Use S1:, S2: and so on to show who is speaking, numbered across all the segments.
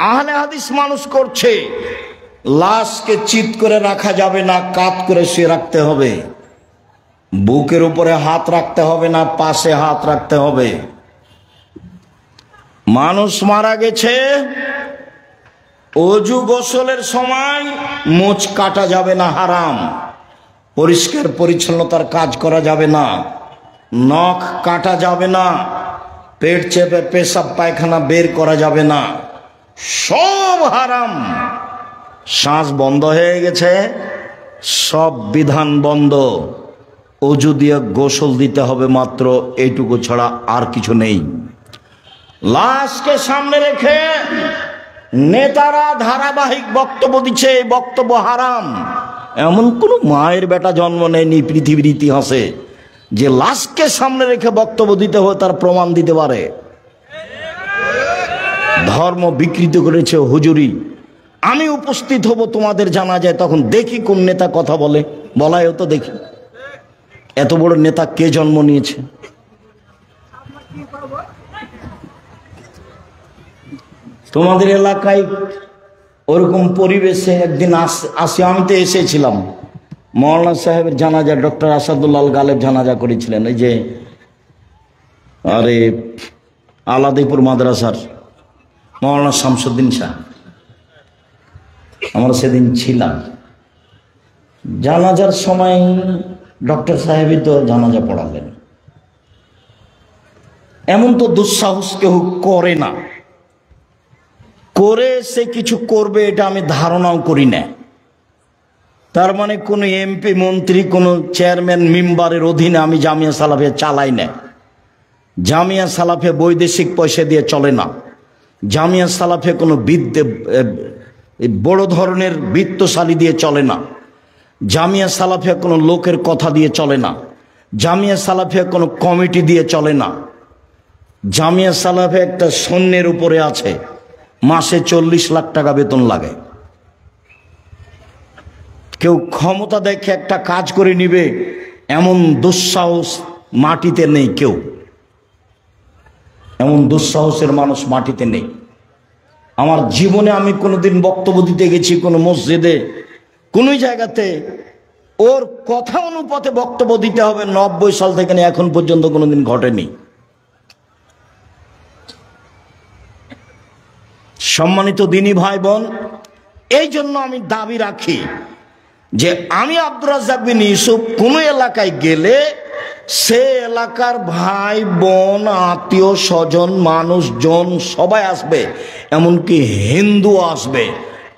S1: আহলে হাদিস মানুষ করছে, লাশকে চিৎ করে রাখা যাবে না, কাত করে শুয়ে রাখতে হবে, বুকের উপরে হাত রাখতে হবে না, পাশে হাত রাখতে হবে। মানুষ মারা গেছে, অজু গোসলের সময় মোচ কাটা যাবে না, হারাম। পরিষ্কার পরিচ্ছন্নতার কাজ করা যাবে না, নখ কাটা যাবে না, পেট চেপে পেশাব পায়খানা বের করা যাবে না, সব হারাম। শ্বাস বন্ধ হয়ে গেছে, সব বিধান বন্ধ। অজু দিয়ে গোসল দিতে হবে মাত্র, এইটুকু ছাড়া আর কিছু নেই। লাশকে সামনে রেখে নেতারা ধারাবাহিক বক্তব্য দিচ্ছে, এই বক্তব্য হারাম। এমন কোন মায়ের বেটা জন্ম নেয়নি পৃথিবীর ইতিহাসে যে লাশকে সামনে রেখে বক্তব্য দিতে হয় তার প্রমাণ দিতে পারে। ধর্ম বিকৃত করেছে হুজুরি। আমি উপস্থিত হব তোমাদের জানাজায়, তখন দেখি কোন নেতা কথা বলে, বলায়ও তো দেখি এত বড় নেতা কে জন্ম নিয়েছে। তোমাদের এলাকায় ওরকম পরিবেশে একদিন আসি, আমি তো এসেছিলাম, মৌলানা সাহেবের জানাজা, ডক্টর আসাদুল্লাহ গালেব জানাজা করেছিলেন, এই যে আরে আলাদিপুর মাদ্রাসার মৌলানা শামসুদ্দিন শাহ। আমরা সেদিন ছিলাম, জানাজার সময় ডক্টর সাহেবই তো জানাজা পড়ালেন। এমন তো দুঃসাহস কেউ করে না, করে সে কিছু করবে এটা আমি ধারণাও করি না। তার মানে কোন এমপি মন্ত্রী কোন চেয়ারম্যান মেম্বারের অধীনে আমি জামিয়া সালাফিয়া চালাই না। জামিয়া সালাফিয়া বৈদেশিক পয়সা দিয়ে চলে না। জামিয়া সালাফিয়া কোনো বড় ধরনের বিত্তশালী দিয়ে চলে না। জামিয়া সালাফিয়া কোনো লোকের কথা দিয়ে চলে না। জামিয়া সালাফিয়া কোনো কমিটি দিয়ে চলে না। জামিয়া সালাফিয়া একটা সৈন্যের উপরে আছে, মাসে 40 লাখ টাকা বেতন লাগে। কেউ ক্ষমতা দেখে একটা কাজ করে নিবে এমন দুঃসাহস মাটিতে নেই, কেউ এমন দুঃসাহসের মানুষ মাটিতে নেই। আমার জীবনে আমি কোনোদিন বক্তব্য দিতে গেছি কোনো মসজিদে, কোনো জায়গাতে ওর কথা অনুপাতে বক্তব্য দিতে হবে 90 সাল থেকে এখন পর্যন্ত কোনোদিন ঘটেনি। সম্মানিত দিনী ভাই বোন, এই জন্য আমি দাবি রাখি যে আমি আব্দুর রাজ্জাক বিন ইউসুফ কোনো এলাকায় গেলে সে এলাকার ভাই বোন আত্মীয় স্বজন মানুষজন সবাই আসবে, এমনকি হিন্দু আসবে,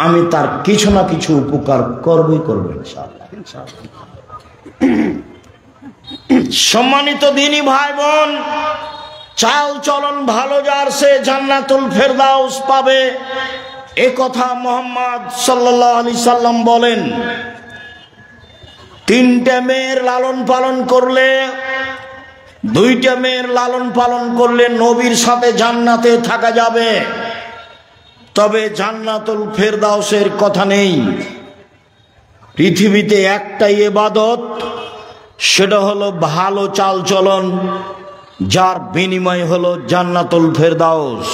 S1: আমি তার কিছু না কিছু উপকার করবই করব ইনশাআল্লাহ। সম্মানিত দিনী ভাই বোন, চাল চলন ভালো যার সে জান্নাতুল ফেরদাউস পাবে, এ কথা মুহাম্মদ সাল্লাল্লাহু আলাইহি সাল্লাম বলেন। 3টে মেয়ের লালন পালন করলে, 2টে মেয়ের লালন পালন করলে নবীর সাথে জান্নাতে থাকা যাবে, তবে জান্নাতুল ফেরদাউসের কথা নেই। পৃথিবীতে একটাই ইবাদত, সেটা হলো ভালো চাল চলন, যার বিনিময় হলো জান্নাতুল ফেরদাউস।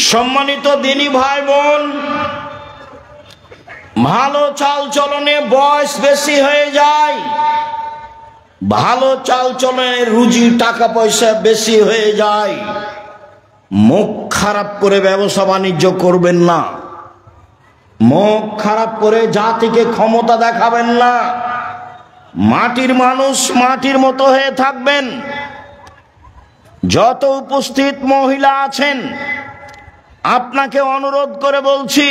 S1: সম্মানিত দিনী ভাই বোন, ভালো চাল চলনে বয়স বেশি হয়ে যায়, ভালো চাল চলনে রুজি টাকা পয়সা বেশি হয়ে যায়। মুখ খারাপ করে ব্যবসা বাণিজ্য করবেন না, মুখ খারাপ করে জাতিকে ক্ষমতা দেখাবেন না। মাটির মানুষ মাটির মতো হয়ে থাকবেন। যত উপস্থিত মহিলা আছেন, আপনাকে অনুরোধ করে বলছি,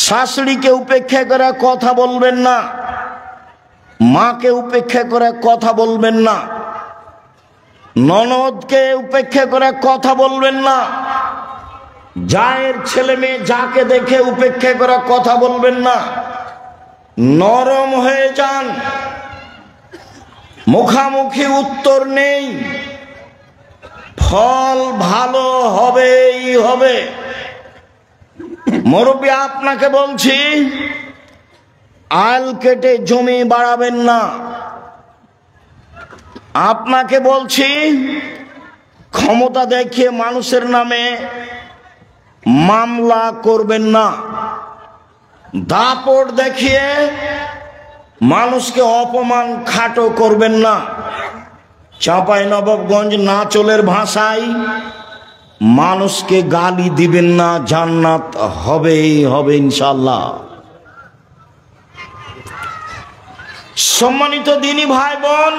S1: শাশুড়িকে উপেক্ষা করে কথা বলবেন না, মাকে উপেক্ষা করে কথা বলবেন না, ননদকে উপেক্ষা করে কথা বলবেন না, জায়ের ছেলে মেয়ে যাকে দেখে উপেক্ষা করে কথা বলবেন না। নরম হয়ে যান, মুখামুখি উত্তর নেই, ফল ভালো হবেই হবে। মুরব্বী আপনাকে বলছি, আল কেটে জমি বাড়াবেন না। আপনাকে বলছি, ক্ষমতা দেখিয়ে মানুষের নামে মামলা করবেন না, দাপট দেখিয়ে মানুষকে অপমান খাটো করবেন না। চাঁপাইনবাবগঞ্জ নাচলের ভাষায় মানুষকে গালি দিবেন না, জান্নাত হবেই হবে ইনশাআল্লাহ। সম্মানিত দিনী ভাই বোন,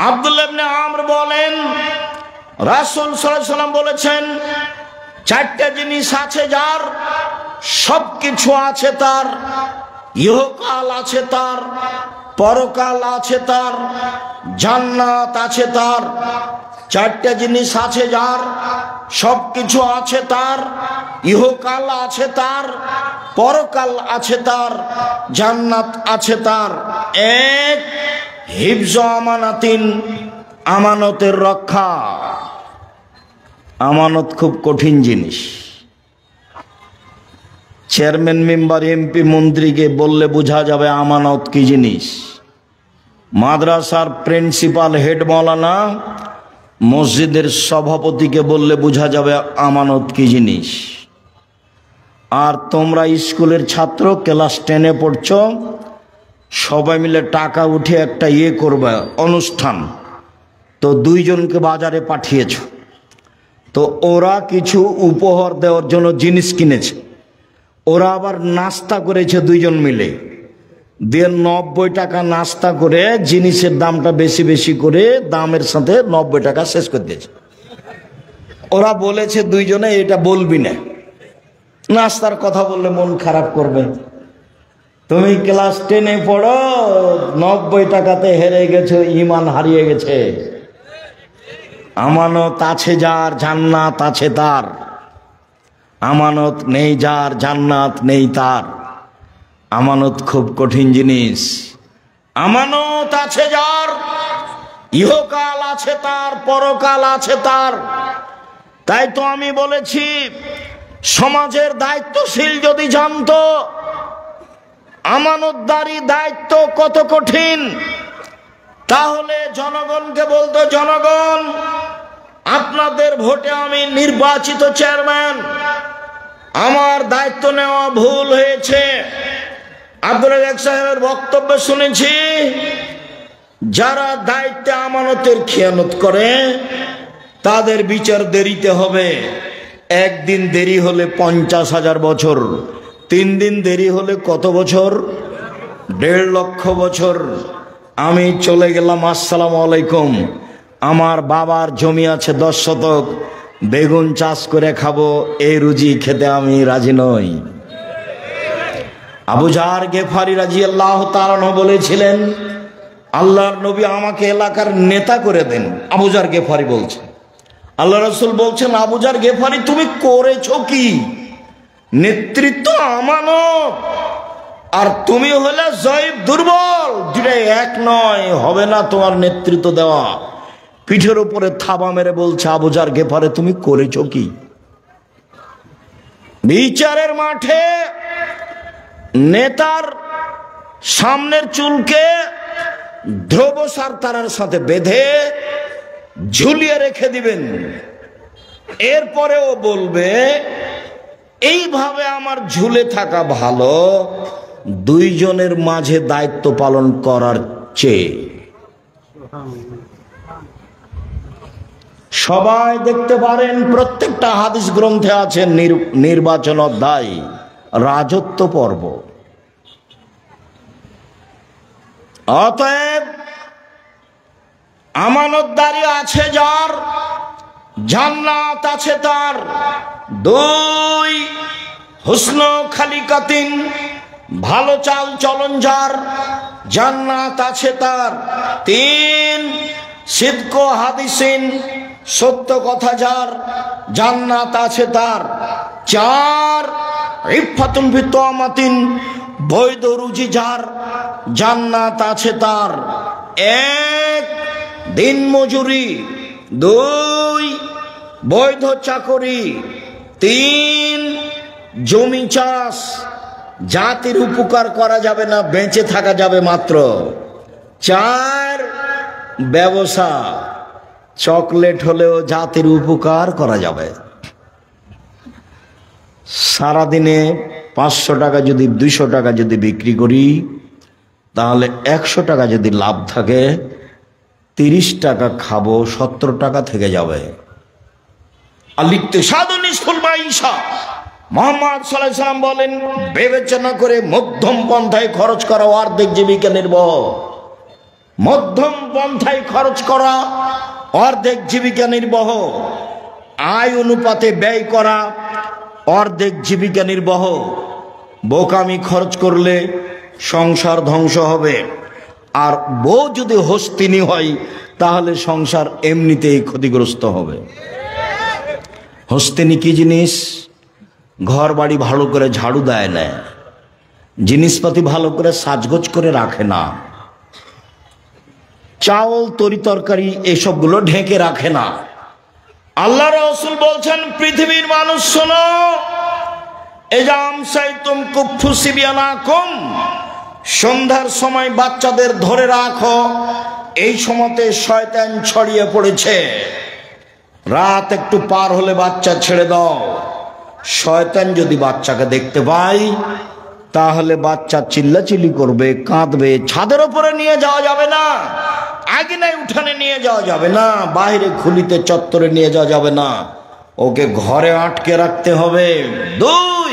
S1: আব্দুল্লাহ ইবনে আমর বলেন রাসূল সাল্লাল্লাহু আলাইহি ওয়াসাল্লাম বলেছেন, চারটা জিনিস আছে যার, সবকিছু আছে তার, ইহকাল আছে তার, পরকাল আছে তার, জান্নাত আছে তার। চারটা জিনিস আছে যার, সবকিছু আছে তার, ইহকাল আছে তার, পরকাল আছে তার, জান্নাত আছে তার। এক, হিফজ আমানাতিন, আমানতের রক্ষা। আমানত খুব কঠিন জিনিস। চেয়ারম্যান, মেম্বার, এমপি, মন্ত্রীকে বললে বোঝা যাবে আমানত কি জিনিস। মাদ্রাসার প্রিন্সিপাল, হেড মাওলানা, মসজিদের সভাপতিকে বললে বোঝা যাবে আমানত কি জিনিস। আর তোমরা স্কুলের ছাত্র, ক্লাস 10-এ পড়ছো, সবাই মিলে টাকা উঠে একটা করবে অনুষ্ঠান, তো দুইজনকে বাজারে পাঠিয়েছ, তো ওরা কিছু উপহার দেওয়ার জন্য জিনিস কিনেছে, ওরা আবার নাস্তা করেছে দুইজন মিলে, দিয়ে 90 টাকা নাস্তা করে জিনিসের দামটা বেশি বেশি করে দামের সাথে 90 টাকা শেষ করে দিয়েছে। ওরা বলেছে দুইজনে এটা বলবি না, নাস্তার কথা বললে মন খারাপ করবে। তুমি ক্লাস 10-এ পড়ো, 90 টাকাতে হেরে গেছো, ঈমান হারিয়ে গেছে। আমানত আছে যার, জান্নাত আছে তার। আমানত নেই যার, জান্নাত নেই তার। আমানত খুব কঠিন জিনিস। আমানত আছে যার, ইহকাল আছে তার, পরকাল আছে তার। তাই তো আমি বলেছি, সমাজের দায়িত্বশীল যদি জানতো আমানতদারি দায়িত্ব কত কঠিন, তাহলে জনগণকে বলতো, জনগণ আপনাদের ভোটে আমি নির্বাচিত চেয়ারম্যান, আমার দায়িত্ব নেওয়া ভুল হয়েছে। আব্দুল রাজ্জাক সাহেবের বক্তব্য শুনেছি, যারা দায়িত্বে আমানতের খেয়ানত করে তাদের বিচার দেরিতে হবে। একদিন দেরি হলে 50,000 বছর, 3 দিন দেরি হলে কত বছর? 1.5 লক্ষ বছর। আমি চলে গেলাম, আসসালামু আলাইকুম, আমার বাবার জমি আছে 10 শতক, বেগুন চাষ করে খাবো, এই রুজি খেতে আমি রাজি নই। আবু জার গেফারি রাদিয়াল্লাহু তাআলা আনহু বলেছিলেন, আল্লাহর নবী আমাকে এলাকার নেতা করে দেন। আবু জার গেফারি বলছেন, আল্লাহ রাসূল বলছেন, আবু জার গেফারি তুমি করেছো কি? নেতৃত্ব আমানত, আর তুমি হলে জয়ীফ, দুর্বল, দুটো এক নয়, হবে না তোমার নেতৃত্ব দেওয়া। পিঠের উপরে থাবা মেরে বলছে, আবু জার গেফারি তুমি করেছো কি? বিচারের মাঠে নেতার সামনের চুলকে ধ্রুবসার তারার সাথে বেঁধে ঝুলিয়ে রেখে দিবেন। এরপরেও বলবে, এইভাবে আমার ঝুলে থাকা ভালো দুইজনের মাঝে দায়িত্ব পালন করার চেয়ে। সবাই দেখতে পারেন, প্রত্যেকটা হাদিস গ্রন্থে আছে নির্বাচন অধ্যায়, রাজত্ব পর্ব। অতএব আমানতদারি আছে যার, জান্নাত আছে তার। 2, হুসন খালিকাতিন, ভালো চাল চলন যার, জান্নাত আছে তার। 3, সিদক হাদিসিন, সত্য কথা যার, জান্নাত আছে তার। 4, ইফাতুন বিতমাতিন, বৈধ রুজি যার, জান্নাত আছে তার। 1, দিন মজুরি। 2, বৈধ চাকরি। 3, জমি চাষ। জাতির উপকার করা যাবে না, বেঁচে থাকা যাবে মাত্র। 4, ব্যবসা, চকলেট হলেও জাতির উপকার করা যাবে। সারাদিনে 500 টাকা যদি 200 টাকা যদি বিক্রি করি, তাহলে 100 টাকা যদি লাভ থাকে, 30 টাকা খাবো, 70 টাকা থেকে যাবে। মোহাম্মদ সাল্লাল্লাহু আলাইহি ওয়াসাল্লাম বলেন, বিবেচনা করে মধ্যম পন্থায় খরচ করা অর্ধেক জীবিকা নির্বাহ। মধ্যম পন্থায় খরচ করা অর্ধেক জীবিকা নির্বাহ। আয় অনুপাতে ব্যয় করা অর্ধেক জীবিকা নির্বাহ। বোকামি খরচ করলে সংসার ধ্বংস হবে। আর বউ যদি হস্তিনী হয়, তাহলে সংসার এমনিতেই ক্ষতিগ্রস্ত হবে। হস্তিনী কি জিনিস? ঘর বাড়ি ভালো করে ঝাড়ু দেয় না, জিনিসপাতি ভালো করে সাজগোজ করে রাখে না, চাউল তরি তরকারি এসবগুলো ঢেকে রাখে না। আল্লাহ রাসূল বলছেন, পৃথিবীর মানুষ শোনো, এজাম সাইতুম কুফু সিবিয়ানাকুম, সন্ধ্যার সময় বাচ্চাদের ধরে রাখো, এই সময়তে শয়তান ছড়িয়ে পড়েছে। রাত একটু পার হলে বাচ্চা ছেড়ে দাও। শয়তান যদি বাচ্চাকে দেখতে পায়, তাহলে বাচ্চা চিল্লাচিল্লি করবে, কাঁদবে। ছাদের উপরে নিয়ে যাওয়া যাবে না, আঙিনায় উঠানে নিয়ে যাওয়া যাবে না, বাইরে খুলিতে চত্বরে নিয়ে যাওয়া যাবে না, ওকে ঘরে আটকে রাখতে হবে। 2,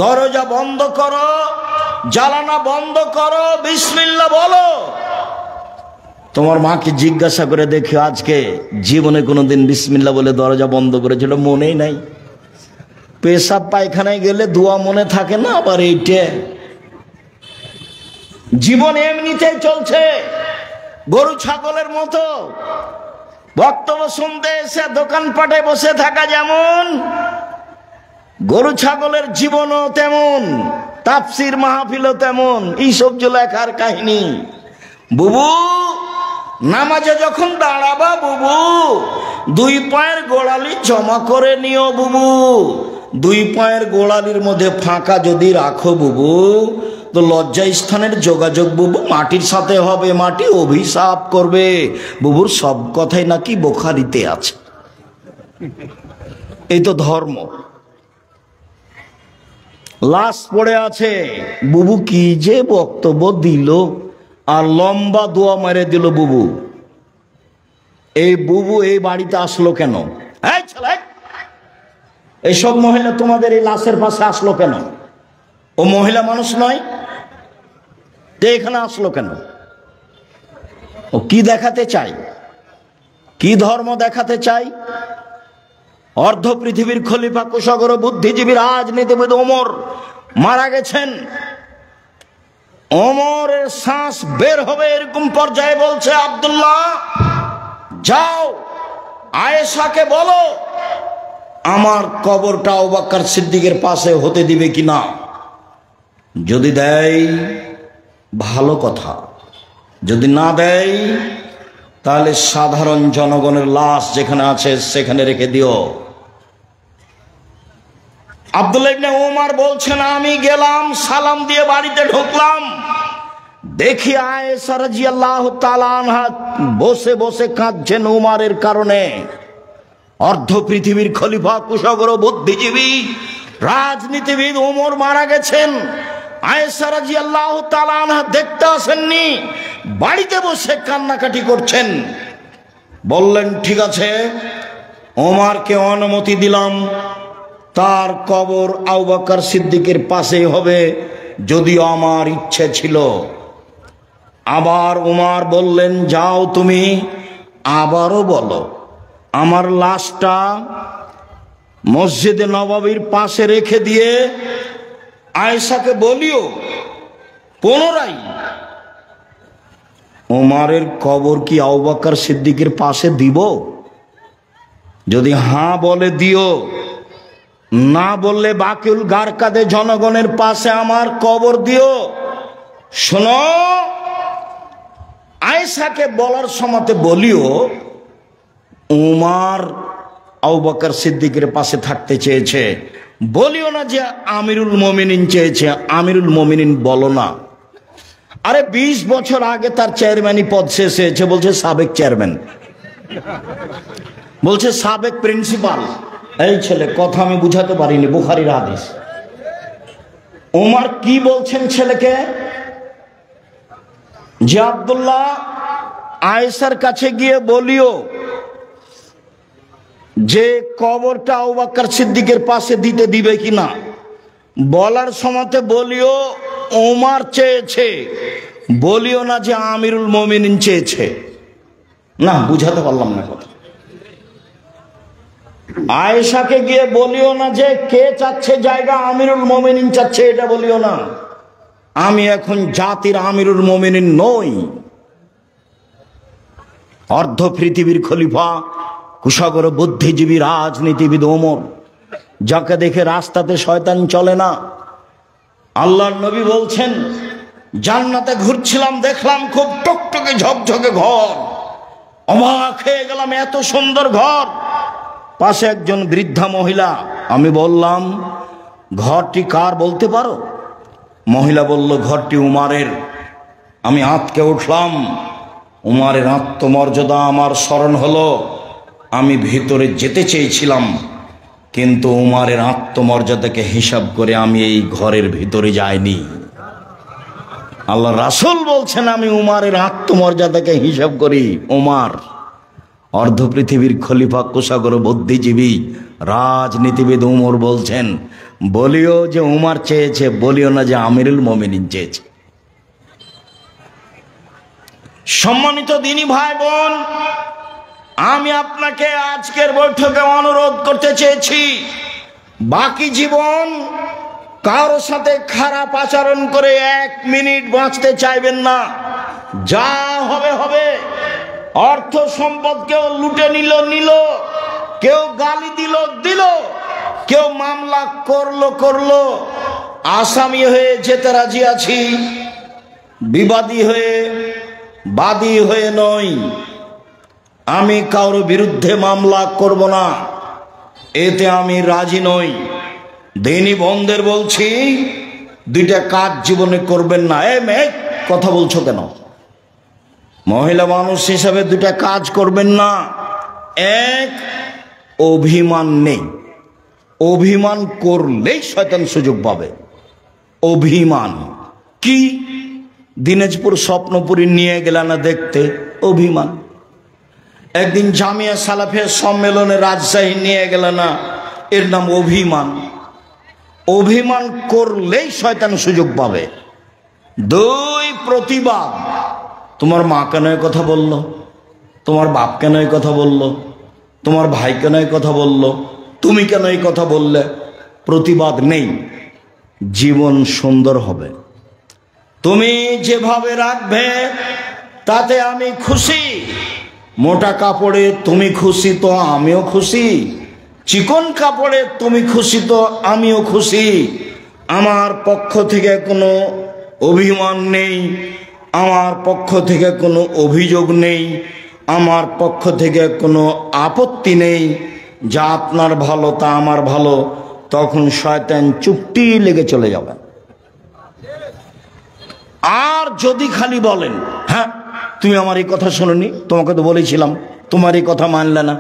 S1: দরজা বন্ধ করো, জ্বালানা বন্ধ করো, বিসমিল্লাহ বলো। তোমার মাকে জিজ্ঞাসা করে দেখো, আজকে জীবনে কোনোদিন বিসমিল্লাহ বলে দরজা বন্ধ করেছিল? মনেই নাই। পেশাব পায়খানায় গেলে দোয়া মনে থাকে না, আবার এইটা। জীবন এমনিতেই চলছে গরু ছাগলের মতো। বক্তব্য শুনতে এসে দোকানপাটে বসে থাকা যেমন, গরু ছাগলের জীবনও তেমন, তাফসির মাহফিলও তেমন। এইসব লেখার কাহিনী। বুবু, নামাজে যখন দাঁড়াবা বুবু, 2 পায়ের গোড়ালি জমা করে নিও বুবু। 2 পায়ের গোড়ালির মধ্যে ফাঁকা যদি রাখো বুবু, তো লজ্জা স্থানের যোগাযোগ বুবু মাটির সাথে হবে, মাটি অভিশাপ করবে। বুবুর সব কথাই নাকি বুখারীতে আছে। এই তো ধর্ম। লাশ পড়ে আছে, বুবু কি যে বক্তব্য দিল, আর লম্বা দোয়া মেরে দিল বুবু। এই বুবু এই বাড়িতে আসলো কেন? এইসব মহিলা তোমাদের এই লাশের পাশে আসলো কেন? ও মহিলা মানুষ নয়? এখানে আসলো কেন? ও কি দেখাতে চাই? কি ধর্ম দেখাতে চাই? অর্ধ পৃথিবীর খলিফা, কুশাগর, বুদ্ধিজীবী, রাজনীতিবিদ ওমর মারা গেছেন। ওমরের শ্বাস বের হবে এরকম পর্যায়ে বলছে, আব্দুল্লাহ যাও আয়েশাকে বলো আমার কবরটা আবু বকর সিদ্দিকের পাশে হতে দিবে কিনা। যদি দেয় ভালো কথা, যদি না দেয় তাহলে সাধারণ জনগণের লাশ যেখানে আছে সেখানে রেখে দিও। আব্দুল্লাহ ইবনে ওমর বলছেন, আমি গেলাম, সালাম দিয়ে বাড়িতে ঢুকলাম, দেখি আয়েশা রাদিয়াল্লাহু তাআলা আনহা বসে বসে কাঁদছেন ওমরের কারণে। অর্ধ পৃথিবীর খলিফা, কুশাগর, বুদ্ধিজীবী, রাজনীতিবিদ ওমর মারা গেছেন। আয়েশা রাদিয়াল্লাহু তাআলা আনহা দেখতে আসেননি, বাড়িতে বসে কান্নাকাটি করছেন। বললেন, ঠিক আছে, ওমরকে অনুমতি দিলাম, তার কবর আবু বকর সিদ্দিকের পাশেই হবে, যদিও আমার ইচ্ছে ছিল। আবার ওমর বললেন, যাও তুমি আবারও বলো আমার লাশটা মসজিদে নববীর পাশে রেখে দিয়ে আয়েশাকে বলিও পুনরায় ওমরের কবর কি আবু বকর সিদ্দিকের পাশে দিব? যদি হ্যাঁ বলে দিও, না বললে বাকিউল গারকাদে জনগণের পাশে আমার কবর দিও। শোনো, আয়েশাকে বলার সময়তে বলিও ওমর আবু বকর সিদ্দিকের পাশে থাকতে চেয়েছে। বলিও না যে আমিরুল মুমিনিন চেয়েছে, আমিরুল মুমিনিন বলো না। আরে 20 বছর আগে তার চেয়ারম্যানই পদ শেষ হয়েছে, বলছে সাবেক চেয়ারম্যান, বলছে সাবেক প্রিন্সিপাল। এই ছেলে, কথা আমি বুঝাতে পারিনি, বুখারীর হাদিস। ওমর কি বলছেন ছেলেকে, যে আব্দুল্লাহ আয়েশার কাছে গিয়ে বলিও যে কবরটা আবু বকর সিদ্দিকের পাশে দিতে দিবে কিনা। বলার সময়তে বলিও ওমর চেয়েছে, বলিও না যে আমিরুল মুমিনিন চেয়েছে। না, বুঝাতে পারলাম না কথা। আয়েশাকে গিয়ে বলিও না যে কে চাচ্ছে জায়গা, আমিরুল মুমিনিন চাচ্ছে, এটা বলিও না। আমি এখন জাতির আমিরুল মুমিনিন নই। অর্ধ পৃথিবীর খলিফা, কুশাগর বুদ্ধিজীবী রাজনীতিবিদ ওমর, যাকে দেখে রাস্তাতে শয়তান চলে না। আল্লাহর নবী বলছেন, জান্নাতে ঘুরছিলাম, দেখলাম খুব টকটকে ঝকঝকে ঘর, অবাক হয়ে গেলাম, এত সুন্দর ঘর। পাশে একজন বৃদ্ধা মহিলা। আমি বললাম, ঘরটি কার বলতে পারো? মহিলা বলল, ঘরটি উমারের। আমি আঁতকে উঠলাম। উমারের আত্মমর্যাদা আমার স্মরণ হলো। আমি ভিতরে যেতে চেয়েছিলাম, কিন্তু উমারের আত্মমর্যাদাকে হিসাব করে আমি এই ঘরের ভিতরে যাইনি। আল্লাহ রাসূল বলছেন, আমি উমারের আত্মমর্যাদাকে হিসাব করি। উমার অর্ধ পৃথিবীর খলিফা, কুশাগর বুদ্ধিজীবী রাজনীতিবিদ উমর বলছেন, বলিও যে উমার চেয়েছে, বলিও না যে আমিরুল মুমিনিন চেয়েছে। সম্মানিত দিনী ভাই বোন, আমি আপনাকে আজকের বৈঠকে অনুরোধ করতে চেয়েছি, বাকি জীবন কারো সাথে খারাপ আচরণ করে 1 মিনিট বাঁচতে চাইবেন না। যা হবে হবে। অর্থ সম্পদ কেউ লুটে নিল, কেউ গালি দিল, কেউ মামলা করলো, আসামি হয়ে যেতে রাজি আছি, বিবাদী হয়ে, বাদী হয়ে নয়। আমি কারো বিরুদ্ধে মামলা করব না, এতে আমি রাজি নই। দিনী বন্ধের বলছি, 2টা কাজ জীবনে করবেন না। মেয়ে, কথা বলছো কেন? মহিলা মানুষ হিসাবে 2টা কাজ করবেন না। 1, অভিমান নেই। অভিমান করলেই শয়তান সুযোগ পাবে। অভিমান কি? দিনাজপুর স্বপ্নপুরী নিয়ে গেল না দেখতে, অভিমান। একদিন জামিয়া সালাফিয়া সম্মেলনে রাজশাহী নিয়ে গেল না, এর নাম অভিমান। অভিমান করলেই শয়তান সুযোগ পাবে। 2, প্রতিবাদ। তোমার মা কেন এই কথা বললো, তোমার বাপ কেন এই কথা বললো, তোমার ভাই কেন এই কথা বললো, তুমি কেন এই কথা বললে? প্রতিবাদ নেই, জীবন সুন্দর হবে। তুমি যেভাবে রাখবে তাতে আমি খুশি। মোটা কাপড়ে তুমি খুশি তো আমিও খুশি, চিকন কাপড়ে তুমি খুশি তো আমিও খুশি। আমার পক্ষ থেকে কোনো অভিমান নেই, আমার পক্ষ থেকে কোনো অভিযোগ নেই, আমার পক্ষ থেকে কোনো আপত্তি নেই। যা আপনার ভালো তা আমার ভালো। তখন শয়তান চুপটি লেগে চলে যাবে। আর যদি খালি বলেন, হ্যাঁ তুমি আমার এই কথা শোনোনি, তোমাকে তো বলেছিলাম, তোমার এই কথা মানলে না,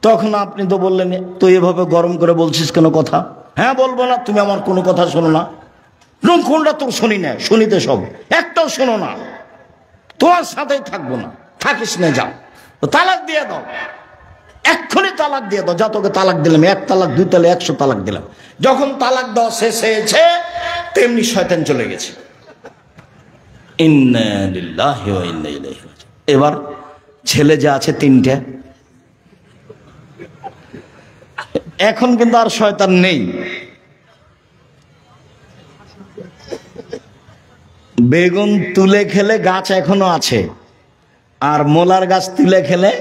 S1: তখন আপনি তো বললেন, তুই এভাবে গরম করে বলছিস কেন কথা? হ্যাঁ বলবো না, তুমি আমার কোনো কথা শোনো না। কোনটা তোর শুনি না, শুনিতে সব, একটাও শোনো না, তোমার সাথেই থাকবো না, থাকিস না, যাও, তালাক দিয়ে দাও, এক্ষুনি তালাক দিয়ে দাও। যা, তোকে তালাক দিলাম, 1 তালাক 2 তালাক 100 তালাক দিলাম। যখন তালাক দেওয়া শেষ হয়েছে, তেমনি শয়তান চলে গেছে। ইন্না লিল্লাহি ওয়া ইন্না ইলাইহি রাজিউন। এবার ছেলে যে আছে 3টে, এখন কিন্তু আর শয়তান নেই। বেগুন তুলে খেলে গাছ এখনো আছে, আর মোলার গাছ তুলে খেলে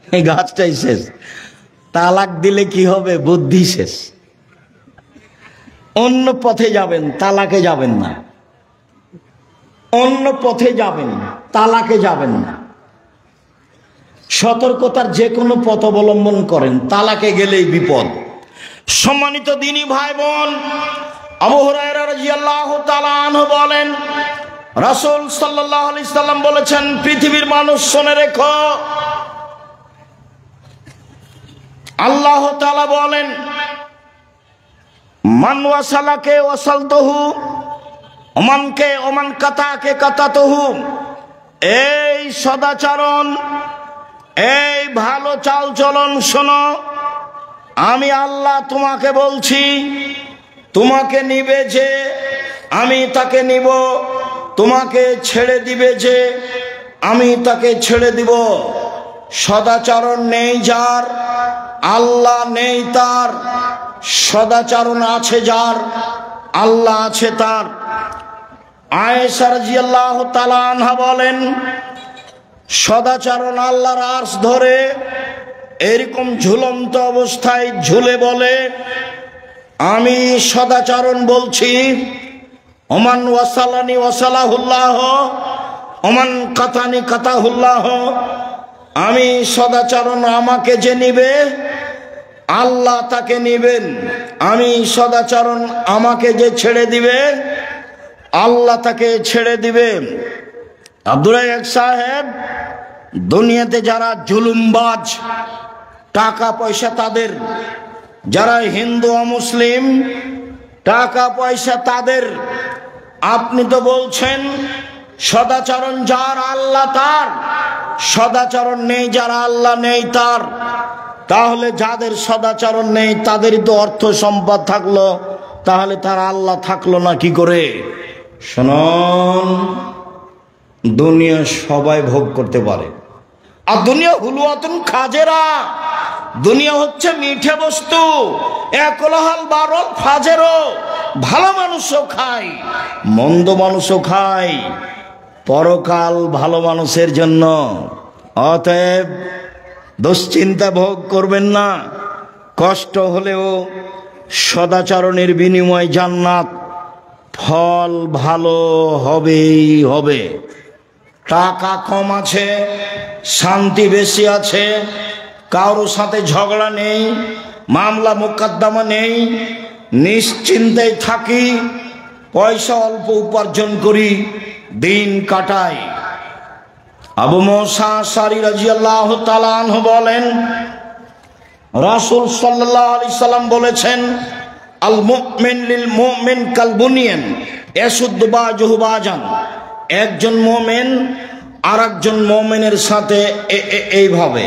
S1: এই গাছটাই শেষ। তালাক দিলে কি হবে? বুদ্ধি শেষ। অন্য পথে যাবেন, তালাকে যাবেন না। অন্য পথে যাবেন, তালাকে যাবেন না। সতর্কতার যে কোনো পথ অবলম্বন করেন, তালাকে গেলেই বিপদ। সম্মানিত দিনী ভাই বোন, আবু হুরায়রা রাদিয়াল্লাহু তাআলা আনহু বলেন, রাসূল সাল্লাল্লাহু আলাইহি সাল্লাম বলেছেন, পৃথিবীর মানুষ শুনে রেখো, আল্লাহ তাআলা বলেন, মান ওয়াসালাকে ওয়াসালতুহু ওমানকে ওমান কাতাকে কাতাতুহু। এই সদাচরণ, এই ভালো চালচলন শোনো, আমি আল্লাহ তোমাকে বলছি। তোমাকে নিবে যে, আমি তাকে নিব। তোমাকে ছেড়ে দিবে যে, আমি তাকে ছেড়ে দিব। সদাচরণ নেই যার, আল্লাহ নেই তার। সদাচরণ আছে যার, আল্লাহ আছে তার। আয়েশা রাদিয়াল্লাহু তাআলা আনহা বলেন, সদাচরণ আল্লাহর আরশ ধরে এরকম ঝুলন্ত অবস্থায় ঝুলে বলে, আমি সদাচরণ বলছি, ওমান ওয়াসালানি ওয়াসালাহুল্লাহ ওমান কাতানি কাতাহুল্লাহ। আমি সদাচরণ, আমাকে যে নিবে আল্লাহ তাকে নিবেন। আমি সদাচরণ, আমাকে যে ছেড়ে দিবে আল্লাহ তাকে ছেড়ে দিবে। আব্দুল রাজ্জাক সাহেব, দুনিয়াতে যারা জুলুমবাজ, টাকা পয়সা তাদের, যারা হিন্দু অমুসলিম, টাকা পয়সা তাদের। আপনি তো বলছেন সদাচরণ যার, আল্লাহ তার। সদাচরণ নেই যার, আল্লাহ নেই তার। তাহলে যাদের সদাচরণ নেই তাদেরই তো অর্থ সম্পদ থাকলো, তাহলে তার আল্লাহ থাকলো না কি করে? শুনুন, দুনিয়া সবাই ভোগ করতে পারে, আর দুনিয়া হুলুয়াতুন খাজেরা। দুনিয়া হচ্ছে মিঠে বস্তু, একলাহাল বারল ফাজেরও। ভালো মানুষও খায়, মন্দ মানুষও খায়। পরকাল ভালো মানুষের জন্য। অতএব দুশ্চিন্তা ভোগ করবেন না। কষ্ট হলেও সদাচরণের বিনিময় জান্নাত, ফল ভালো হবেই হবে। টাকা কম আছে, শান্তি বেশি আছে, কারোর সাথে ঝগড়া নেই, মামলা মোকদ্দমা নেই, নিশ্চিন্তায় থাকি, পয়সা অল্প উপার্জন করি, দিন কাটাই। আবু মুসা আশআরী রাদিয়াল্লাহু তাআলা আনহু বলেন, রাসূল সাল্লাল্লাহু আলাইহি সাল্লাম বলেছেন, আল মুমিন লিল মুমিন কাল বুনিয়ান ইয়াসুদ্দু বাযুহু বাযান। একজন মুমিন আরেকজন মুমিনের সাথে এইভাবে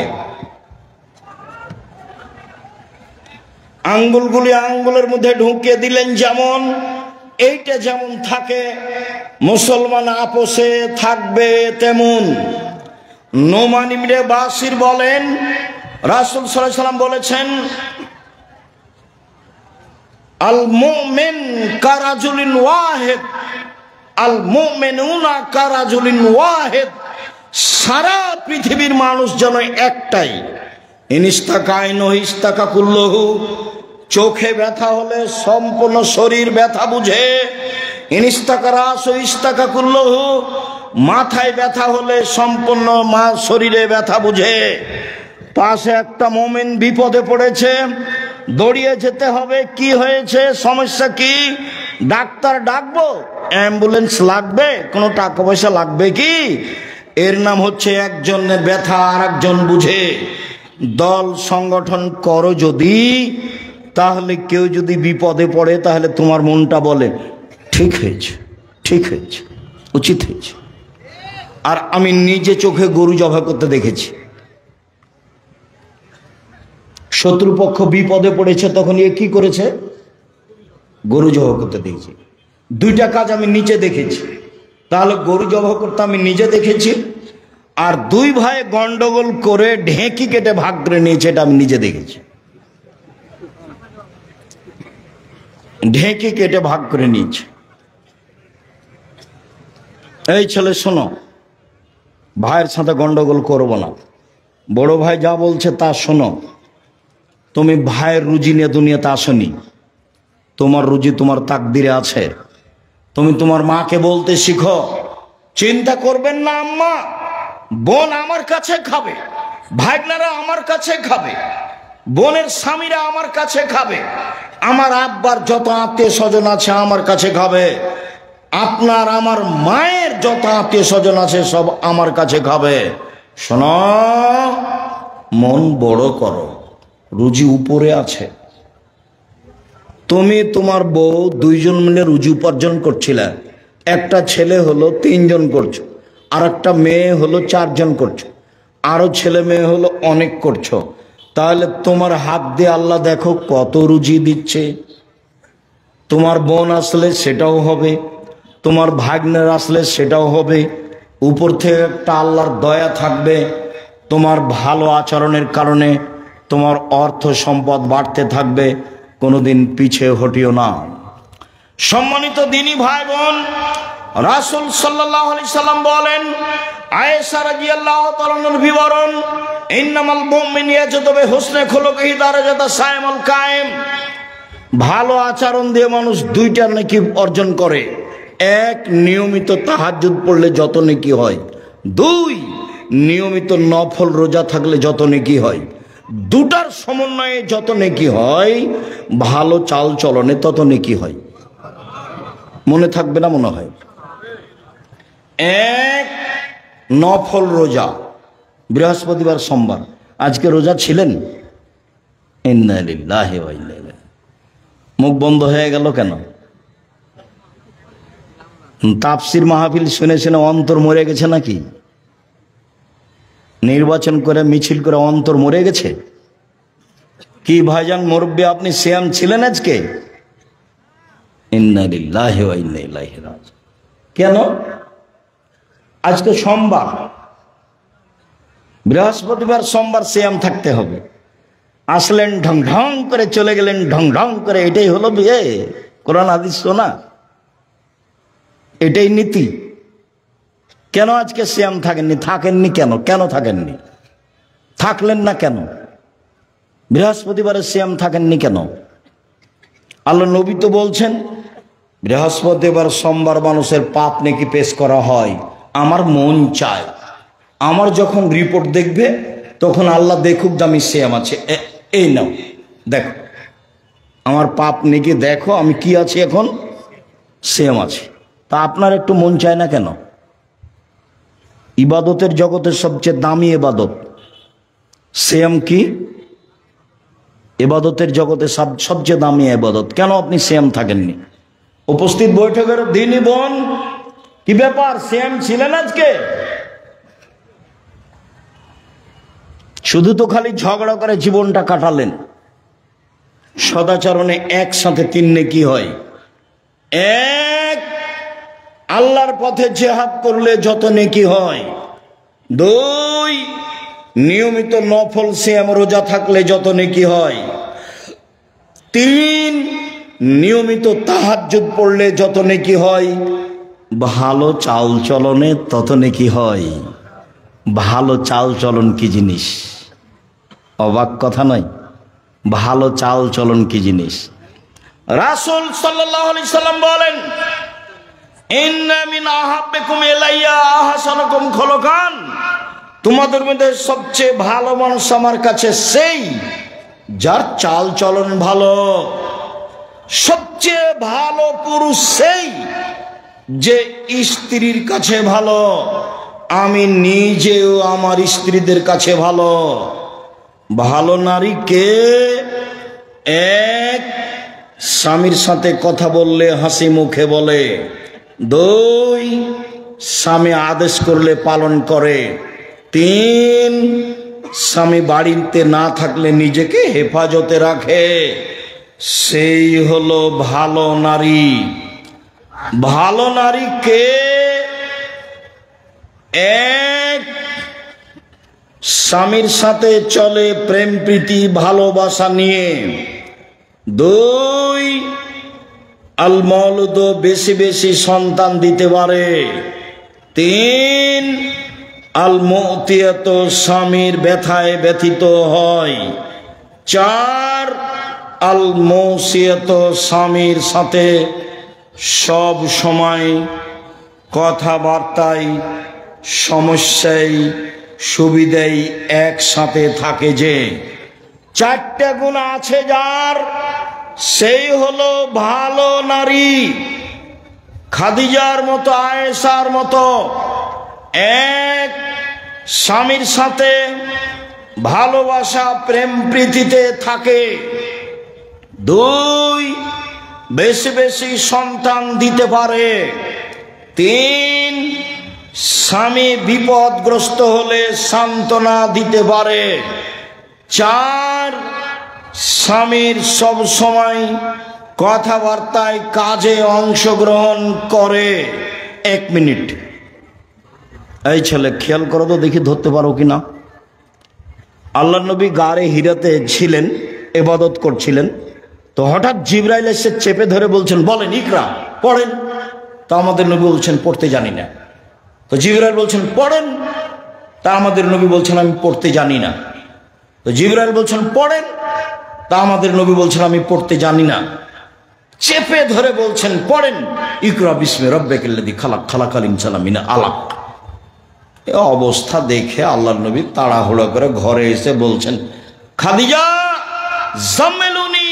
S1: আঙ্গুলগুলি আঙ্গুলের মধ্যে ঢুকিয়ে দিলেন, যেমন এইটা যেমন থাকে, মুসলমান আপোষে থাকবে তেমন। নোমান ইবনে বাশির বলেন, রাসূল সাল্লাল্লাহু আলাইহি সাল্লাম বলেছেন, আল মুমিন কারাজুলিন ওয়াহিদ, আল মুমিনুনা কারাজুলিন ওয়াহিদ। সারা পৃথিবীর মানুষ যেন একটাই। ইনিস্তাকাইনু ইস্তাকা কুল্লুহু। চোখে ব্যথা হলে সম্পূর্ণ শরীর ব্যথা বুঝে। ইনিস্তাকারাসু ইস্তাকা কুল্লুহু। মাথায় ব্যথা হলে সম্পূর্ণ শরীরে ব্যথা বুঝে। পাশে একটা মুমিন বিপদে পড়েছে, দৌড়িয়ে যেতে হবে। কি হয়েছে, সমস্যা কি? ডাক্তার ডাকবো? অ্যাম্বুলেন্স লাগবে? কোনো টাকা পয়সা লাগবে কি? এর নাম হচ্ছে একজনের ব্যথা আর একজন বুঝে। দল সংগঠন করো যদি, তাহলে কেউ যদি বিপদে পড়ে তাহলে তোমার মনটা বলে ঠিক হয়েছে, ঠিক হয়েছে, উচিত হয়েছে। আর আমি নিজে চোখে গরু জবাই করতে দেখেছি। শত্রুপক্ষ বিপদে পড়েছে, তখন এ কি করেছে? গরু জবাই করতে দেখেছি। দুইটা কাজ আমি নিজে দেখেছি। তাহলে গরু জবাই করতে আমি নিজে দেখেছি, আর দুই ভাই গন্ডগোল করে ঢেঁকি কেটে ভাগ করে নিয়েছে, এটা আমি নিজে দেখেছি। ঢেঁকি কেটে ভাগ করে নিয়েছে। এই ছেলে শোনো, ভাইয়ের সাথে গন্ডগোল করবো না। বড় ভাই যা বলছে তা শোনো। তুমি ভাইয়ের রুজি নিয়ে দুনিয়াতে আসনি। তোমার রুজি তোমার তাকদিরে আছে। তুমি তোমার মাকে বলতে শিখো, চিন্তা করবেন না আম্মা, বোন আমার কাছে খাবে, ভাগনারা আমার কাছে খাবে, বোনের স্বামীরা আমার কাছে খাবে, আমার আব্বার যত আত্মীয় স্বজন আছে আমার কাছে খাবে, আপনার আমার মায়ের যত আত্মীয় স্বজন আছে সব আমার কাছে খাবে। শোনো, মন বড় করো, রুজি উপরে আছে। তুমি তোমার বউ দুইজন মিলে রুজি উপার্জন করছিলে, একটা ছেলে হলো 3 জন করছো, আর একটা মেয়ে হলো 4 জন করছো, আরো ছেলে মেয়ে হলো অনেক করছো। তাহলে তোমার হাত দিয়ে আল্লাহ দেখো কত রুজি দিচ্ছে। তোমার বোন আসলে সেটাও হবে, তোমার ভাগ্নের আসলে সেটাও হবে। উপর থেকে একটা আল্লাহর দয়া থাকবে, তোমার ভালো আচরণের কারণে তোমার অর্থ সম্পদ বাড়তে থাকবে। কোনোদিন পিছে হটিও না। সম্মানিত দিনী ভাই বোন, রাসূল সাল্লাল্লাহু আলাইহি সাল্লাম বলেন, আয়েশা রাদিয়াল্লাহু তাআলার বিবরণ, ইন্নামাল মুমিনু ইয়াজুদু বিহুসনি খুলুকিহি দারাজাতা সাইমুল কায়েম। ভালো আচরণ দিয়ে মানুষ 2টা নেকি অর্জন করে। 1, নিয়মিত তাহাজ্জুদ পড়লে যত নেকি হয়। 2, নিয়মিত নফল রোজা থাকলে যত নেকি হয়। 2টার সমন্বয়ে যত নেকি হয়, ভালো চাল চলনে তত নেকি হয়। মনে থাকবে না মনে হয়? 1, নফল রোজা, বৃহস্পতিবার সোমবার। আজকে রোজা ছিলেন? ইন্না লিল্লাহি ওয়া ইন্না ইলাইহি। মুখ বন্ধ হয়ে গেল কেন? তাফসির মাহফিল শুনে শুনে অন্তর মরে গেছে নাকি? নির্বাচন করে মিছিল করে অন্তর মরে গেছে কি? ভাইজান মুরব্বী, আপনি সিয়াম ছিলেন আজকে? ইন্না লিল্লাহি ওয়া ইন্না ইলাইহি রাজিউন। কেন? আজকে সোমবার, বৃহস্পতিবার সোমবার সিয়াম থাকতে হবে। আসলেন ঢং ঢং করে, চলে গেলেন ঢং ঢং করে। এটাই হলো বিয়ে? কোরআন হাদিস শোনা, এটাই নীতি। কেন আজকে সিয়াম থাকেননি? থাকেননি কেন? কেন থাকেননি? থাকলেন না কেন? বৃহস্পতিবারে সিয়াম থাকেননি কেন? আল্লাহ নবী তো বলছেন, বৃহস্পতিবার সোমবার মানুষের পাপ নেকি পেশ করা হয়। আমার মন চায়, আমার যখন রিপোর্ট দেখবে তখন আল্লাহ দেখুক আমি সিয়াম আছে, এই নাও দেখো আমার পাপ নেকি, দেখো আমি কি আছি, এখন সিয়াম আছে। তা আপনার একটু মন চায় না কেন? ইবাদতের জগতের সবচেয়ে দামি ইবাদত সিয়াম। কি ইবাদতের জগতে সবচেয়ে দামি ইবাদত, কেন আপনি সিয়াম থাকেননি? উপস্থিত বৈঠকের দিনই বোন, কি ব্যাপার, সিয়াম ছিলেন আজকে? শুধু তো খালি ঝগড়া করে জীবনটা কাটালেন। সদাচরণে একসাথে 3 নেকি হয়। 1, আল্লাহর পথে জিহাদ করলে যত নেকি হয়। 2, নিয়মিত নফল সিয়াম রোজা থাকলে যত নেকি হয়। 3, নিয়মিত তাহাজ্জুদ পড়লে যত নেকি হয়। ভালো চাল চলনে তত নেকি হয়। ভালো চাল চলন কি জিনিস? অবাক কথা নয়? ভালো চাল চলন কি জিনিস? রাসূল সাল্লাল্লাহু আলাইহি সাল্লাম বলেন, ইন্না মিন আহাব্বিকুম ইলাইয়া আহসানুকুম খুলুকান। তোমাদের মধ্যে সবচেয়ে ভালো মানুষ আমার কাছে সেই যার চাল চলন ভালো। সবচেয়ে ভালো পুরুষ সেই যে স্ত্রীর কাছে ভালো। আমি নিজেও আমার স্ত্রীদের কাছে ভালো। ভালো নারী কে? 1, স্বামীর সাথে কথা বললে হাসি মুখে বলে। 2, স্বামী আদেশ করলে পালন করে। 3, স্বামী বাড়িতে না থাকলে নিজেকে হেফাজতে রাখে। সেই হলো ভালো নারী। ভালো নারী কে? 1, স্বামীর সাথে চলে প্রেম প্রীতি ভালোবাসা নিয়ে। 2, আল মওলুদ বেশি বেশি সন্তান দিতে পারে। 3, আল মুতিয়াত স্বামীর ব্যথায় ব্যথিত হয়। 4, আল মৌসিয়াত স্বামীর সাথে সব সময় কথাবার্তায় সমস্যায় সুবিধাই একসাথে থাকে। যে 4টা গুণ আছে যার, সেই হলো ভালো নারী। খাদিজার মতো, আয়েশার মতো 1, স্বামীর সাথে ভালোবাসা প্রেম প্রীতিতে থাকে। 2, বেশি বেশি সন্তান দিতে পারে। 3, স্বামী বিপদগ্রস্ত হলে সান্ত্বনা দিতে পারে। 4, স্বামীর সব সময় কথাবার্তায় কাজে অংশগ্রহণ করে। 1 মিনিট, এই ছেলে খেয়াল করো তো দেখি ধরতে পারো কিনা। আল্লাহ নবী গারে হিরাতে ছিলেন, ইবাদত করছিলেন, তো হঠাৎ জিবরাইল এসে চেপে ধরে বলছেন, বলেন ইকরা, পড়েন। তা আমাদের নবী বলছেন পড়তে জানি না। তো জিবরাইল বলছেন পড়েন। তা আমাদের নবী বলছেন আমি পড়তে জানি না। তো জিবরাইল বলছেন পড়েন। তা আমাদের নবী বলছেন আমি পড়তে জানি না। চেপে ধরে বলছেন পড়েন, ইকরা বিস্মি রাব্বিকাল্লাযী খালাক, খালাকাল ইনসানা মিন আলাক। এই অবস্থা দেখে আল্লাহর নবী তাড়াহুড়ো করে ঘরে এসে বলছেন, খাদিজা জাম্মেলুনি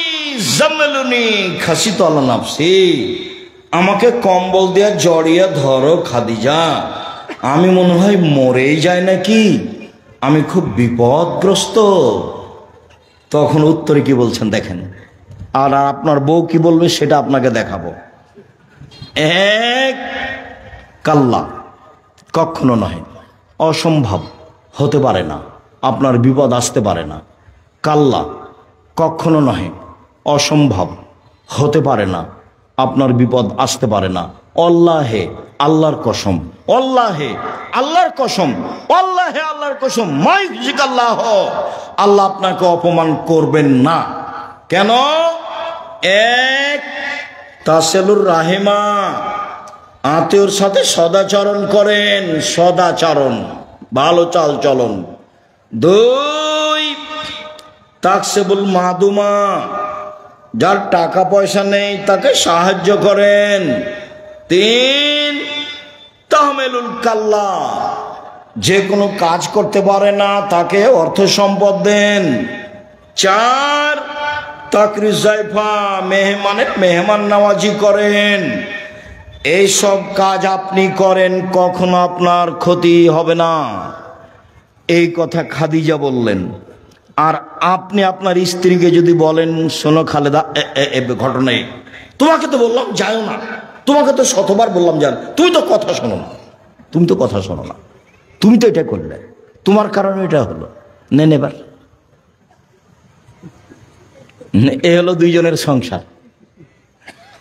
S1: জাম্মেলুনি খাসিতু আলা নাফসি, আমাকে কম্বল দিয়ে জড়িয়ে ধরো খাদিজা, আমি মনে হয় মরেই যায় নাকি, আমি খুব বিপদগ্রস্ত। তখন উত্তরে কি বলছেন দেখেন, আর আপনার বউ কি বলবে সেটা আপনাকে দেখাবো। 1, কাল্লা, কখনো নয়, অসম্ভব, হতে পারে না, আপনার বিপদ আসতে পারে না। কাল্লা, কখনো নয়, অসম্ভব, হতে পারে না, আপনার বিপদ আসতে পারে না। আল্লাহে, আল্লাহর কসম, আল্লাহে, আল্লাহর কসম, আল্লাহে, আল্লাহর কসম, মাইজিকাল্লাহ, আল্লাহ আপনাকে অপমান করবেন না। কেন? 1, তাসেলুর রাহিমা, আত্মীয়র সাথে সদাচরণ করেন, সদাচরণ, ভালো চাল চলন। 2, তাকসেবুল মাদুমা, যার টাকা পয়সা নেই তাকে সাহায্য করেন। 3, তাহমেলুল কাল্লা, যে কোনো কাজ করতে পারে না তাকে অর্থ সম্পদ দেন। 4, তাকরিজ জাইফা, মেহমানের মেহমান নওয়াজি করেন। এইসব কাজ আপনি করেন, কখনো আপনার ক্ষতি হবে না। এই কথা খাদিজা বললেন। আর আপনি আপনার স্ত্রীকে যদি বলেন, শোনো খালেদা, ঘটনায় তোমাকে তো বললাম যাও না, তোমাকে তো শতবার বললাম যান, তুমি তো কথা শোনো না, তুমি তো কথা শোনো না, তুমি তো এটা করলে, তোমার কারণে এটা হলো, নেন এবার। এ হলো 2 জনের সংসার।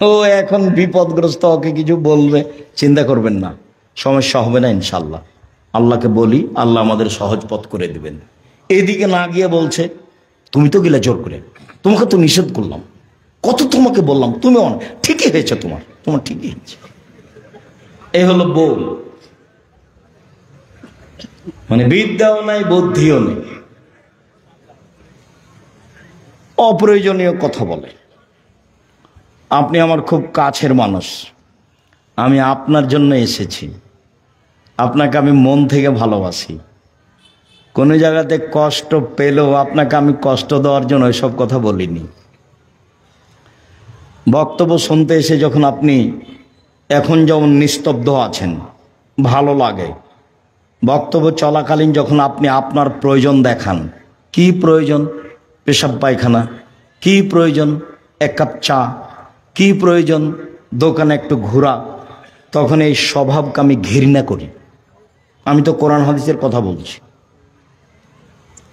S1: ও এখন বিপদগ্রস্ত, ওকে কিছু বলবে, চিন্তা করবেন না, সমস্যা হবে না ইনশাল্লাহ। আল্লাহকে বলি, আল্লাহ আমাদের সহজ পথ করে দিবেন। এদিকে না গিয়ে বলছে, তুমি তো গেলে জোর করে, তোমাকে তো নিষেধ করলাম, কত তোমাকে বললাম, তুমি ঠিকই হয়েছে, তোমার ঠিকই হয়েছে। এই হলো বউ, মানে বিদ্যাও নাই বুদ্ধিও নেই, অপ্রয়োজনীয় কথা বলে। আপনি আমার খুব কাছের মানুষ, আমি আপনার জন্য এসেছি, আপনাকে আমি মন থেকে ভালোবাসি, কোনো জায়গাতে কষ্ট পেলেও আপনাকে আমি কষ্ট দেওয়ার জন্য ওইসব কথা বলিনি। বক্তব্য শুনতে এসে যখন আপনি এখন যেমন নিস্তব্ধ আছেন, ভালো লাগে, বক্তব্য চলাকালীন যখন আপনি আপনার প্রয়োজন দেখান, কি প্রয়োজন, পেশাব পায়খানা, কি প্রয়োজন, 1 কাপ চা, কি প্রয়োজন, দোকানে একটু ঘোরা, তখন এই স্বভাবকে আমি ঘৃণা করি। আমি তো কোরআন হাদিসের কথা বলছি,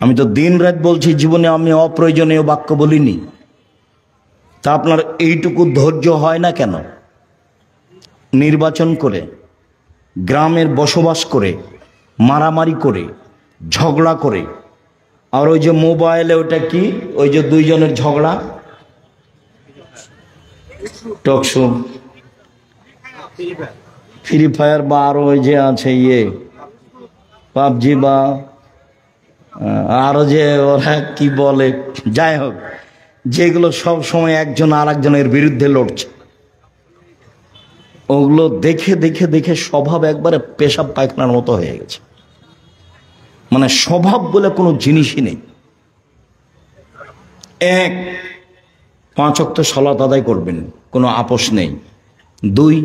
S1: আমি তো দিন রাত বলছি, জীবনে আমি অপ্রয়োজনীয় বাক্য বলিনি। তা আপনার এইটুকু ধৈর্য হয় না কেন? নির্বাচন করে, গ্রামের বসবাস করে, মারামারি করে, ঝগড়া করে, আর ওই যে মোবাইলে ওটা কি, ওই যে 2 জনের ঝগড়া, টকশো, ফ্রি ফায়ার, বা আরো ওই যে আছে পাবজি, বা আরো যে ওরা কি বলে, যাই হোক, যেগুলো সব সময় একজন আর একজনের বিরুদ্ধে লড়ছে, ওগুলো দেখে দেখে দেখে স্বভাব একবারে পেশাব পায়খানার মতো হয়ে গেছে। মানে স্বভাব বলে কোনো জিনিসই নেই। 1, 5 ওয়াক্ত সালাত আদায় করবেন, কোনো আপোষ নেই। 2,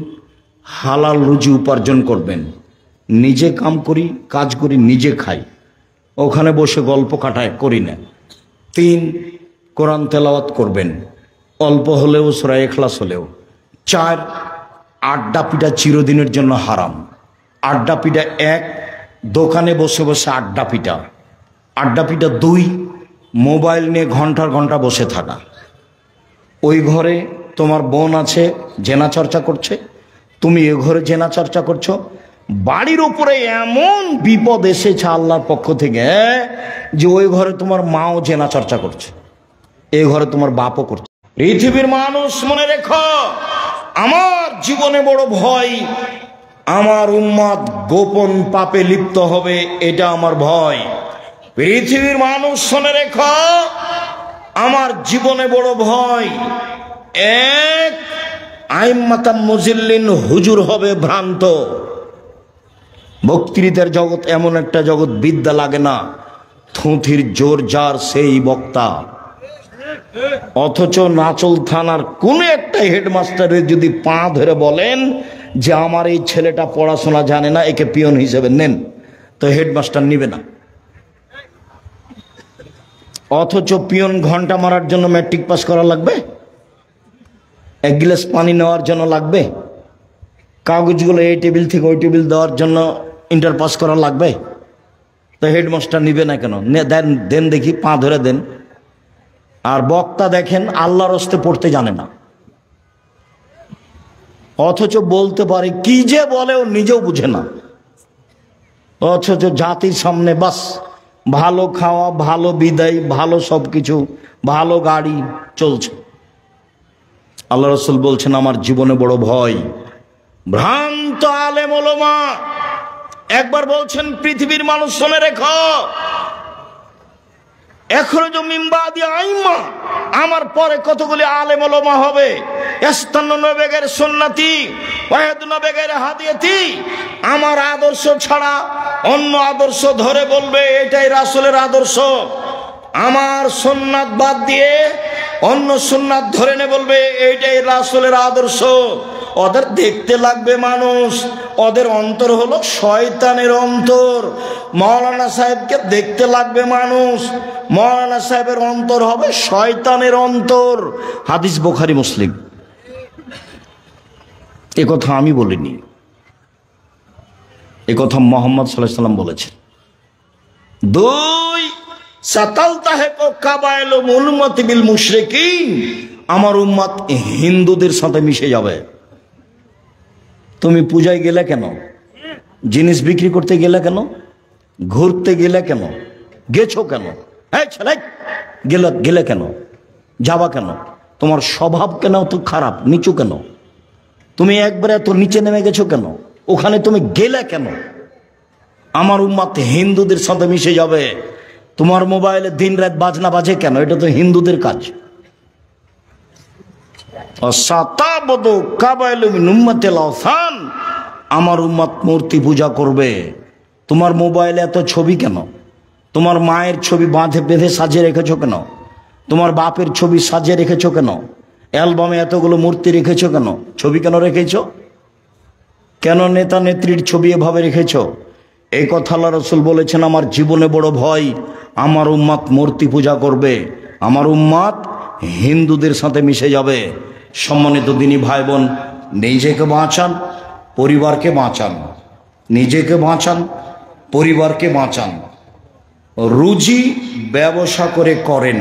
S1: হালাল রুজি উপার্জন করবেন, নিজে কাজ করি, নিজে খাই, ওখানে বসে গল্প কাটায় করি না। 3, কোরআন তেলাওয়াত করবেন, অল্প হলেও সূরা ইখলাস হলেও। 4, আড্ডা পিটা চিরদিনের জন্য হারাম। আড্ডা পিটা 1, দোকানে বসে বসে আড্ডা পিটা। আড্ডা পিটা 2, মোবাইল নিয়ে ঘন্টার ঘন্টা বসে থাকা। ওই ঘরে তোমার বোন আছে, জেনা চর্চা করছে, তুমি এ ঘরে জেনা চর্চা করছো। বাড়ির উপরে এমন বিপদ এসেছে আল্লাহর পক্ষ থেকে যে ওই ঘরে তোমার মাও জেনা চর্চা করছে, এই ঘরে তোমার বাপও করছে। পৃথিবীর মানুষ মনে রেখো, আমার জীবনে বড় ভয়, আমার উম্মত গোপন পাপে লিপ্ত হবে, এটা আমার ভয়। পৃথিবীর মানুষ শুনে রেখো, আমার জীবনে বড় ভয়, এক আইম্মাতাম মুজিল্লিন হুজুর হবে ভ্রান্ত। বক্তৃতার জগৎ এমন একটা জগৎ, বিদ্যা লাগে না, থুথির জোর যার সেই বক্তা। অথচ নাচল থানার কোন একটা হেডমাস্টারের যদি পা ধরে বলেন যে আমার এই ছেলেটা পড়াশোনা জানে না, একে পিয়ন হিসেবে নেন, তো হেডমাস্টার নিবে না। অথচ পিয়ন ঘন্টা মারার জন্য ম্যাট্রিক পাস করা লাগবে, 1 গ্লাস পানি নেওয়ার জন্য লাগবে, কাগজগুলো এই টেবিল থেকে ওই টেবিল দেওয়ার জন্য ইন্টার পাস করা লাগবে, তো হেডমাস্টার নিবে না কেন? দেন দেন দেখি, পা ধরে দেন। আর বক্তা দেখেন আল্লাহর হস্তে পড়তে জানে না, অথচ বলতে পারে, কি যে বলে ও নিজেও বুঝে না। অথচ জাতির সামনে বাস ভালো খাওয়া, ভালো বিদায়, ভালো সবকিছু, ভালো গাড়ি চলছে। আল্লাহ রাসূল বলছেন আমার জীবনে বড় ভয় ভ্রান্ত আলেম ওলামা। একবার বলছেন পৃথিবীর মানুষ শুনে রেখো, এখনো যে মিম্বাদি আইম্মা, আমার পরে কতগুলি আলেম ওলামা হবে, ইস্তান্নুনা বিগাইরি সুন্নতি ওয়া ইয়াহদুনা বিগাইরি হাদিয়াতি, আমার আদর্শ ছাড়া অন্য আদর্শ ধরে বলবে এটাই রাসূলের আদর্শ, আমার সুন্নাত বাদ দিয়ে অন্য সুন্নাত ধরে নে বলবে এইটাই রাসূলের আদর্শ। ওদের দেখতে লাগবে মানুষ, ওদের অন্তর হলো শয়তানের অন্তর। মাওলানা সাহেবকে দেখতে লাগবে মানুষ, মাওলানা সাহেবের অন্তর হবে শয়তানের অন্তর। হাদিস বুখারী মুসলিম। এ কথা আমি বলিনি, এ কথা মুহাম্মদ সাল্লাল্লাহু আলাইহি ওয়াসাল্লাম বলেছেন। 2, সাতালতাহিকু কাবাইলুল উম্মতি বিল মুশরিকিন, আমার উম্মত হিন্দুদের সাথে মিশে যাবে। তুমি পূজায় গেলে কেন? জিনিস বিক্রি করতে গেলে কেন? ঘুরতে গেলে কেন? গেছো কেন? এই ছেলে গেলে কেন? যাবা কেন? তোমার স্বভাব কেন তো খারাপ, নিচু কেন? তুমি একবারে এত নিচে নেমে গেছো কেন? ওখানে তুমি গেলে কেন? আমার উম্মত হিন্দুদের সাথে মিশে যাবে। তোমার মোবাইলে দিন রাত বাজনা বাজে কেন? এটা তো হিন্দুদের কাজ। আমার উম্মত মূর্তি পূজা করবে। তোমার মোবাইলে এত ছবি কেন? তোমার মায়ের ছবি বেঁধে সাজিয়ে রেখেছো কেন? তোমার বাপের ছবি সাজিয়ে রেখেছো কেন? অ্যালবামে এতগুলো মূর্তি রেখেছো কেন? ছবি কেন রেখেছো? কেন নেতা নেত্রীর ছবি এভাবে রেখেছো? এই কথা আল্লাহ রাসূল বলেছেন আমার জীবনে বড় ভয়, আমার উম্মত মূর্তি পূজা করবে, আমার উম্মত হিন্দুদের সাথে মিশে যাবে। সম্মানিত দিনী ভাই বোন, নিজেকে বাঁচান, পরিবারকে বাঁচান, নিজেকে বাঁচান, পরিবারকে বাঁচান। রুজি ব্যবসা করে করেন,